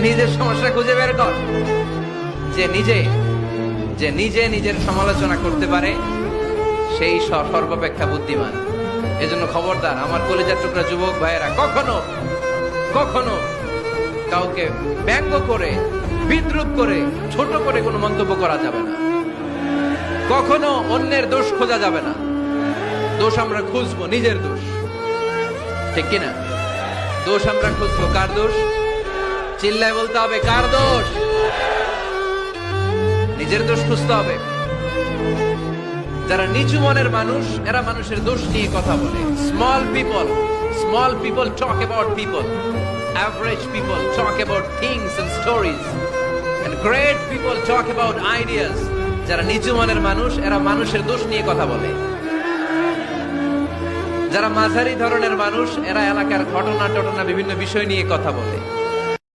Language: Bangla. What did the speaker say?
নিজের সমস্যা খুঁজে বের কর। যে নিজে নিজের সমালোচনা করতে পারে সেই সর্বাপেক্ষা বুদ্ধিমান। এজন্য খবরদার আমার কলেজার টুকরা যুবক ভাইয়েরা, কখনো কখনো কাউকে ব্যঙ্গ করে, বিদ্রুপ করে, ছোট করে কোনো মন্তব্য করা যাবে না। কখনো অন্যের দোষ খোঁজা যাবে না। দোষ আমরা খুঁজবো নিজের দোষ, ঠিক কিনা? দোষ আমরা খুঁজবো কার দোষ? চিল্লায় বলতে হবে কার দোষ? নিজের দোষ খুঁজতে হবে। যারা নিচু মনের মানুষ, এরা মানুষের দোষ নিয়ে কথা বলে। Small people talk about people, average people talk about things and stories, and great people talk about ideas. যারা নিচু মনের মানুষ, এরা মানুষের দোষ নিয়ে কথা বলে। যারা মাঝারি ধরনের মানুষ, এরা এলাকার ঘটনা বিভিন্ন বিষয় নিয়ে কথা বলে।